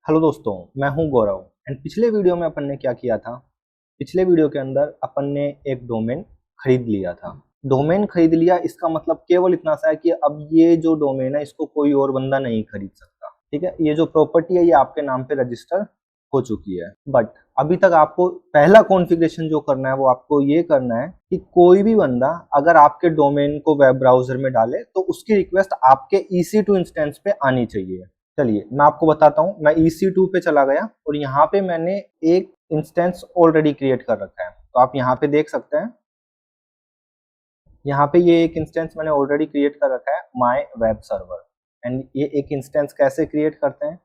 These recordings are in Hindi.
हेलो दोस्तों, मैं हूं गौरव एंड पिछले वीडियो में अपन ने क्या किया था। पिछले वीडियो के अंदर अपन ने एक डोमेन खरीद लिया था। डोमेन खरीद लिया, इसका मतलब केवल इतना सा है कि अब ये जो डोमेन है इसको कोई और बंदा नहीं खरीद सकता। ठीक है, ये जो प्रॉपर्टी है ये आपके नाम पे रजिस्टर हो चुकी है। बट अभी तक आपको पहला कॉन्फ़िगरेशन जो करना है वो आपको ये करना है कि कोई भी बंदा अगर आपके डोमेन को वेब ब्राउजर में डाले तो उसकी रिक्वेस्ट आपके EC2 इंस्टेंस पे आनी चाहिए। चलिए मैं आपको बताता हूँ। मैं EC2 पे चला गया और यहाँ पे मैंने एक इंस्टेंस ऑलरेडी क्रिएट कर रखा है। तो आप यहाँ पे देख सकते हैं, यहाँ पे ये एक इंस्टेंस मैंने ऑलरेडी क्रिएट कर रखा है, माय वेब सर्वर। एंड ये एक इंस्टेंस कैसे क्रिएट करते हैं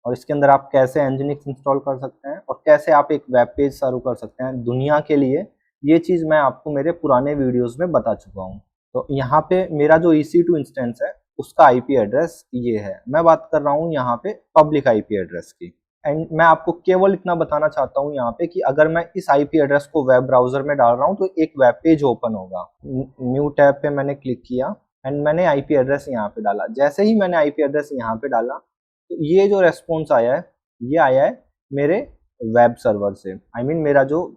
और इसके अंदर आप कैसे nginx इंस्टॉल कर सकते हैं और कैसे आप एक वेब पेज सर्व कर सकते हैं दुनिया के लिए, ये चीज़ मैं आपको मेरे पुराने वीडियोस में बता चुका हूँ। तो यहाँ पे मेरा जो EC2 इंस्टेंस है उसका IP एड्रेस ये है। मैं बात कर रहा हूँ यहाँ पे पब्लिक IP एड्रेस की। एंड मैं आपको केवल इतना बताना चाहता हूँ यहाँ पे कि अगर मैं इस IP एड्रेस को वेब ब्राउजर में डाल रहा हूँ तो एक वेब पेज ओपन होगा। न्यू टैब पे मैंने क्लिक किया एंड मैंने IP एड्रेस यहाँ पे डाला। जैसे ही मैंने IP एड्रेस यहाँ पे डाला तो ये जो रेस्पॉन्स आया है ये आया है मेरे वेब सर्वर से। I mean मेरा जो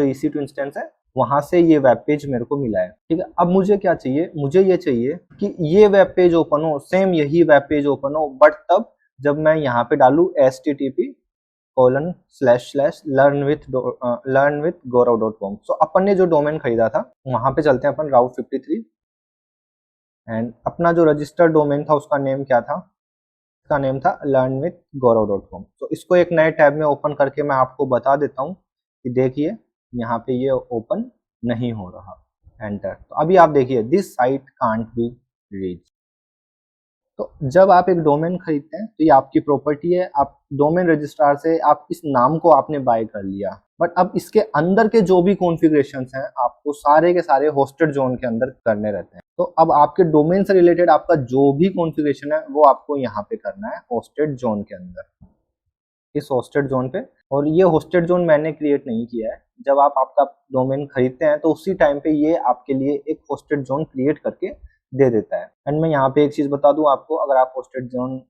EC2 इंस्टेंस है वहां से ये वेब पेज मेरे को मिला है। ठीक है, अब मुझे क्या चाहिए, मुझे ये चाहिए कि ये वेब पेज ओपन हो, सेम यही वेब पेज ओपन हो, बट तब जब मैं यहाँ पे डालू http://learnwithgaurav.com। सो अपन ने जो डोमेन खरीदा था वहां पे चलते हैं अपन राउट 53 एंड अपना जो रजिस्टर्ड डोमेन था उसका नेम क्या था, इसका नेम था learnwithgaurav.com। तो इसको एक नए टैब में ओपन करके मैं आपको बता देता हूँ कि देखिए यहाँ पे ये ओपन नहीं हो रहा। एंटर। तो अभी आप देखिए this site can't be reach. तो जब आप एक डोमेन खरीदते हैं तो ये आपकी प्रॉपर्टी है, आप डोमेन रजिस्ट्रार से आप इस नाम को आपने बाय कर लिया। बट अब इसके अंदर के जो भी कॉन्फ़िगरेशंस हैं आपको सारे के सारे होस्टेड जोन के अंदर करने रहते हैं। तो अब आपके डोमेन से रिलेटेड आपका जो भी कॉन्फ़िगरेशन है वो आपको यहाँ पे करना है होस्टेड जोन के अंदर, इस होस्टेड जोन पे। और ये होस्टेड जोन मैंने क्रिएट नहीं किया है, जब आप आपका डोमेन खरीदते हैं तो उसी टाइम पे ये आपके लिए एक होस्टेड जोन क्रिएट करके दे देता है। एंड मैं यहाँ पे एक चीज बता दूं आपको, अगर आप होस्टेड जोन,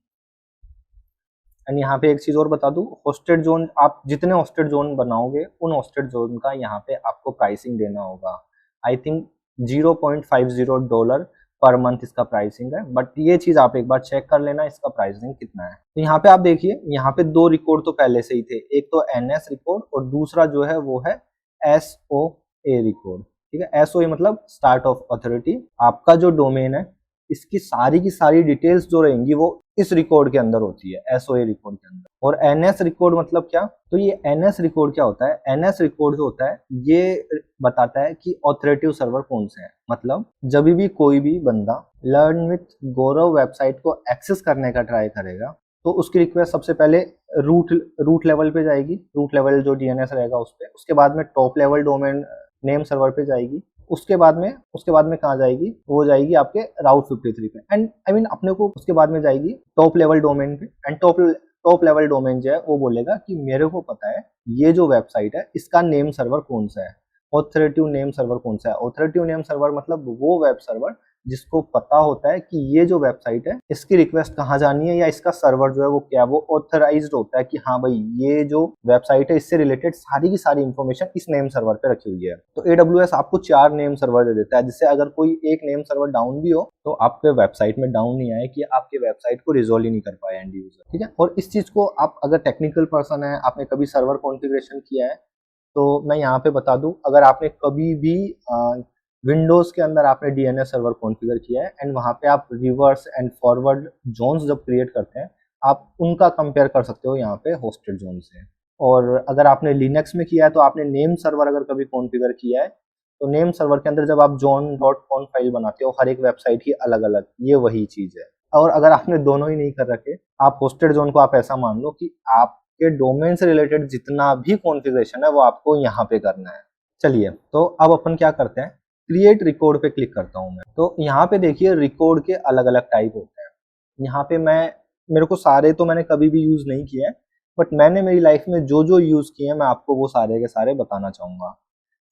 एंड यहाँ पे एक चीज और बता दूं, होस्टेड जोन आप जितने होस्टेड जोन बनाओगे उन होस्टेड जोन का यहाँ पे आपको प्राइसिंग देना होगा। आई थिंक $0.50 पर मंथ इसका प्राइसिंग है, बट ये चीज आप एक बार चेक कर लेना इसका प्राइसिंग कितना है। तो यहाँ पे आप देखिए, यहाँ पे दो रिकॉर्ड तो पहले से ही थे, एक तो NS रिकॉर्ड और दूसरा जो है वो है SOA रिकॉर्ड। ठीक है, SOA मतलब स्टार्ट ऑफ अथॉरिटी। आपका जो डोमेन है इसकी सारी की सारी डिटेल्स जो रहेंगी वो इस रिकॉर्ड के अंदर होती है, SOA रिकॉर्ड के अंदर। और NS रिकॉर्ड मतलब क्या, तो ये NS रिकॉर्ड क्या होता है, NS रिकॉर्ड जो होता है ये बताता है कि ऑथोरेटिव सर्वर कौन से हैं। मतलब जब भी कोई भी बंदा लर्न विथ गौरव वेबसाइट को एक्सेस करने का ट्राई करेगा तो उसकी रिक्वेस्ट सबसे पहले रूट लेवल पे जाएगी, रूट लेवल जो DNS रहेगा उस पर, उसके बाद में top level domain name server पे जाएगी, उसके बाद में कहाँ जाएगी, वो जाएगी आपके राउट 53 पे। एंड आई मीन अपने को उसके बाद में जाएगी टॉप लेवल डोमेन पे। एंड टॉप लेवल डोमेन जो है वो बोलेगा कि मेरे को पता है ये जो वेबसाइट है इसका नेम सर्वर कौन सा है, ऑथोरेटिव नेम सर्वर कौन सा है। ऑथोरेटिव नेम सर्वर मतलब वो वेब सर्वर जिसको पता होता है कि ये जो वेबसाइट है इसकी रिक्वेस्ट कहाँ जानी है, या इसका सर्वर जो है वो क्या, वो ऑथराइज्ड होता है कि हाँ भाई ये जो वेबसाइट है इससे रिलेटेड सारी की सारी इंफॉर्मेशन इस नेम सर्वर पे रखी हुई है। तो AWS आपको 4 नेम सर्वर दे देता है, जिससे अगर कोई एक नेम सर्वर डाउन भी हो तो आपके वेबसाइट में डाउन नहीं आए कि आपके वेबसाइट को रिजोल्व ही नहीं कर पाए एंड यूजर। ठीक है, और इस चीज को आप अगर टेक्निकल पर्सन है, आपने कभी सर्वर कॉन्फ़िगरेशन किया है तो मैं यहाँ पे बता दूं, अगर आपने कभी भी विंडोज के अंदर आपने DNS सर्वर कॉन्फ़िगर किया है एंड वहाँ पे आप रिवर्स एंड फॉरवर्ड जोन्स जब क्रिएट करते हैं आप उनका कंपेयर कर सकते हो यहाँ पे होस्टेड जोन से। और अगर आपने लिनक्स में किया है तो आपने नेम सर्वर अगर कभी कॉन्फ़िगर किया है तो नेम सर्वर के अंदर जब आप john.conf फाइल बनाते हो हर एक वेबसाइट की अलग अलग, ये वही चीज है। और अगर आपने दोनों ही नहीं कर रखे, आप होस्टेड जोन को आप ऐसा मान लो कि आपके डोमेन से रिलेटेड जितना भी कॉन्फ़िगरेशन है वो आपको यहाँ पे करना है। चलिए तो अब अपन क्या करते हैं, क्रिएट रिकॉर्ड पे क्लिक करता हूँ मैं। तो यहाँ पे देखिए रिकॉर्ड के अलग अलग टाइप होते हैं। यहाँ पे मेरे को सारे तो मैंने कभी भी यूज नहीं किए हैं, बट मैंने मेरी लाइफ में जो जो यूज किए हैं मैं आपको वो सारे के सारे बताना चाहूंगा।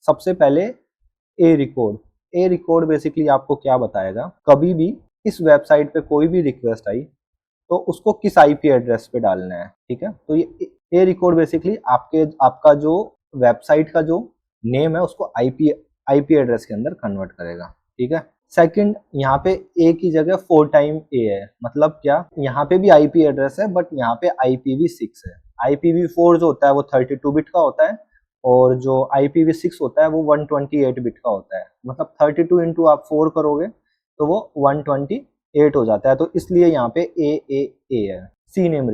सबसे पहले ए रिकॉर्ड बेसिकली आपको क्या बताएगा, कभी भी इस वेबसाइट पे कोई भी रिक्वेस्ट आई तो उसको किस आईपी एड्रेस पे डालना है, ठीक है। तो ये रिकॉर्ड बेसिकली आपका जो वेबसाइट का जो नेम है उसको आईपी एड्रेस के अंदर कन्वर्ट करेगा, ठीक है। सेकंड, यहाँ पे ए की जगह 4 टाइम ए है, मतलब क्या, यहाँ पे भी आईपी एड्रेस है बट यहाँ पे IPv6 है। IPv4 जो होता है वो 32 बिट का होता है और जो IPv6 होता है वो 128 बिट का होता है, मतलब 32 इंटू आप 4 करोगे तो वो 128 हो जाता है। तो इसलिए यहाँ पे ए है। सी नेम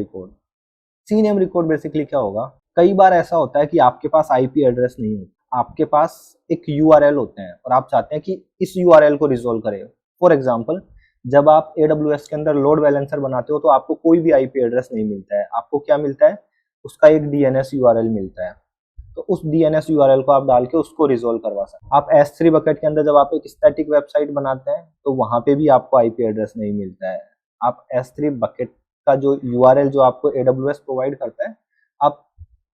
रिकॉर्ड बेसिकली क्या होगा, कई बार ऐसा होता है कि आपके पास आईपी एड्रेस नहीं होता, आपके पास एक यूआरएल होते हैं और आप चाहते हैं कि इस यूआरएल को रिजोल्व करें। फॉर एग्जांपल, जब आप AWS के अंदर लोड बैलेंसर बनाते हो तो आपको कोई भी आईपी एड्रेस नहीं मिलता है, आपको क्या मिलता है, उसका एक DNS यूआरएल मिलता है। तो उस DNS यूआरएल को आप डाल के उसको रिजोल्व करवा सकते हैं। आप S3 बकेट के अंदर जब आप एक स्टैटिक वेबसाइट बनाते हैं तो वहां पे भी आपको आईपी एड्रेस नहीं मिलता है। आप S3 बकेट का जो यूआरएल जो आपको AWS प्रोवाइड करता है, आप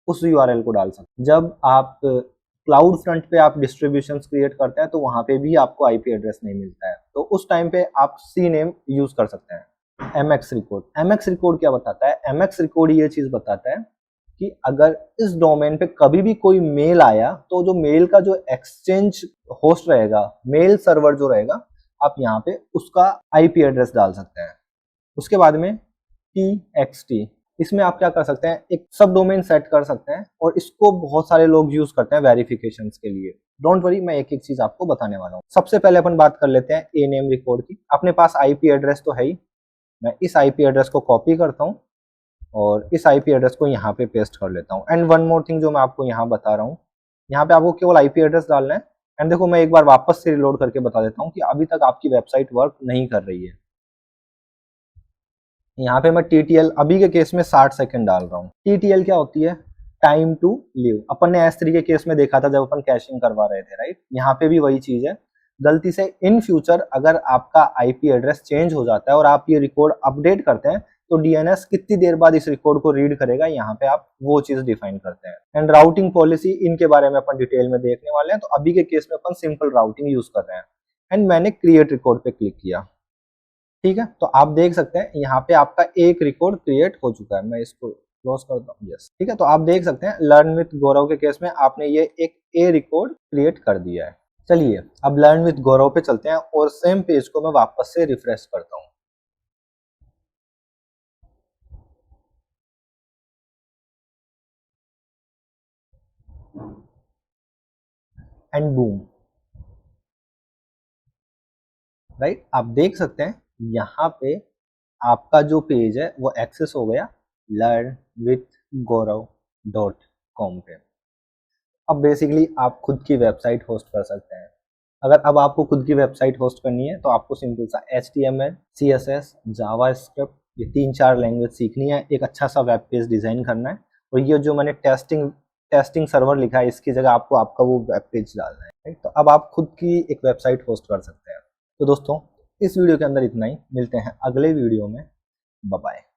उस यूआरएल को डाल सकते हैं। जब आप क्लाउड फ्रंट पे आप डिस्ट्रीब्यूशंस क्रिएट करते हैं तो वहां पे भी आपको आईपी एड्रेस नहीं मिलता है, तो उस टाइम पे आप सी नेम यूज कर सकते हैं। MX रिकॉर्ड क्या बताता है, MX रिकॉर्ड ये चीज बताता है कि अगर इस डोमेन पे कभी भी कोई मेल आया तो जो मेल का जो एक्सचेंज होस्ट रहेगा, मेल सर्वर जो रहेगा, आप यहाँ पे उसका आईपी एड्रेस डाल सकते हैं। उसके बाद में TXT, इसमें आप क्या कर सकते हैं, एक सब डोमेन सेट कर सकते हैं और इसको बहुत सारे लोग यूज करते हैं वेरिफिकेशंस के लिए। डोंट वरी, मैं एक एक चीज आपको बताने वाला हूँ। सबसे पहले अपन बात कर लेते हैं ए नेम रिकॉर्ड की। अपने पास आईपी एड्रेस तो है ही, मैं इस आईपी एड्रेस को कॉपी करता हूँ और इस आईपी एड्रेस को यहाँ पे पेस्ट कर लेता हूँ। एंड वन मोर थिंग जो मैं आपको यहाँ बता रहा हूँ, यहाँ पे आपको केवल आईपी एड्रेस डालना है। एंड देखो, मैं एक बार वापस से रिलोड करके बता देता हूँ कि अभी तक आपकी वेबसाइट वर्क नहीं कर रही है। यहाँ पे मैं TTL अभी के केस में 60 सेकंड डाल रहा हूँ। TTL क्या होती है, टाइम टू लीव। अपन ने S3 के केस में देखा था जब अपन कैशिंग करवा रहे थे, राइट। यहाँ पे भी वही चीज है। गलती से इन फ्यूचर अगर आपका आईपी एड्रेस चेंज हो जाता है और आप ये रिकॉर्ड अपडेट करते हैं तो DNS कितनी देर बाद इस रिकॉर्ड को रीड करेगा, यहाँ पे आप वो चीज डिफाइन करते हैं। एंड राउटिंग पॉलिसी, इनके बारे में अपन डिटेल में देखने वाले हैं। तो अभी के केस में अपन सिंपल राउटिंग यूज कर रहे हैं। एंड मैंने क्रिएट रिकॉर्ड पे क्लिक किया, ठीक है। तो आप देख सकते हैं यहाँ पे आपका एक रिकॉर्ड क्रिएट हो चुका है। मैं इसको क्लोज करता हूँ, यस, ठीक है। तो आप देख सकते हैं लर्न विथ गौरव के केस में आपने ये एक ए रिकॉर्ड क्रिएट कर दिया है। चलिए अब लर्न विथ गौरव पे चलते हैं और सेम पेज को मैं वापस से रिफ्रेश करता हूँ। एंड बूम, राइट, आप देख सकते हैं यहाँ पे आपका जो पेज है वो एक्सेस हो गया learnwithgaurav.com पे। अब बेसिकली आप खुद की वेबसाइट होस्ट कर सकते हैं। अगर अब आपको खुद की वेबसाइट होस्ट करनी है तो आपको सिंपल सा HTML, CSS, जावास्क्रिप्ट, ये 3-4 लैंग्वेज सीखनी है, एक अच्छा सा वेब पेज डिजाइन करना है और ये जो मैंने टेस्टिंग सर्वर लिखा है इसकी जगह आपको आपका वो वेब पेज डालना है, राइट। तो अब आप खुद की एक वेबसाइट होस्ट कर सकते हैं। तो दोस्तों, इस वीडियो के अंदर इतना ही, मिलते हैं अगले वीडियो में, बाय बाय।